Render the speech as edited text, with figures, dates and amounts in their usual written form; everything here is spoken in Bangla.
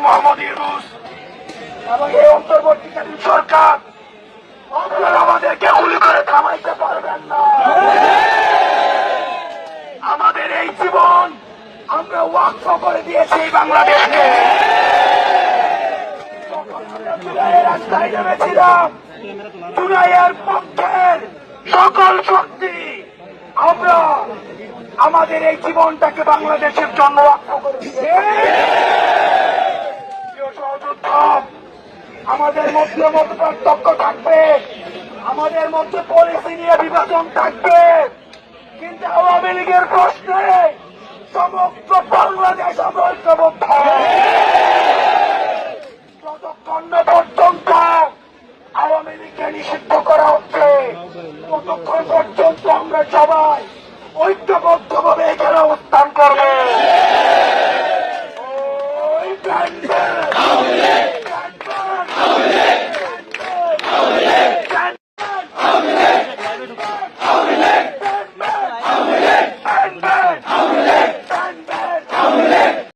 মোহাম্মদ ইউনূস এবং এই অন্তর্বর্তীকালীন সরকার আপনারা আমাদেরকে গুলি করে থামাইতে পারবেন না। আমাদের এই জীবন আমরা ওয়াকফ করে দিয়েছি বাংলাদেশকে। রাস্তায় নেমেছিলাম জুলাইয়ের পক্ষের সকল শক্তি, আমরা আমাদের এই জীবনটাকে বাংলাদেশের জন্য ওয়াকফ করে দিয়েছি। আমাদের মধ্যে মত পার্থক্য থাকবে, আমাদের মধ্যে পলিসি নিয়ে বিভাজন থাকবে, কিন্তু আওয়ামী লীগের প্রশ্নে সমগ্র বাংলাদেশ আমরা ঐক্যবদ্ধ। যতক্ষণ না পর্যন্ত আওয়ামী লীগকে নিষিদ্ধ করা হচ্ছে ততক্ষণ পর্যন্ত আমরা সবাই ঐক্যবদ্ধভাবে এখানে অবস্থান করবো।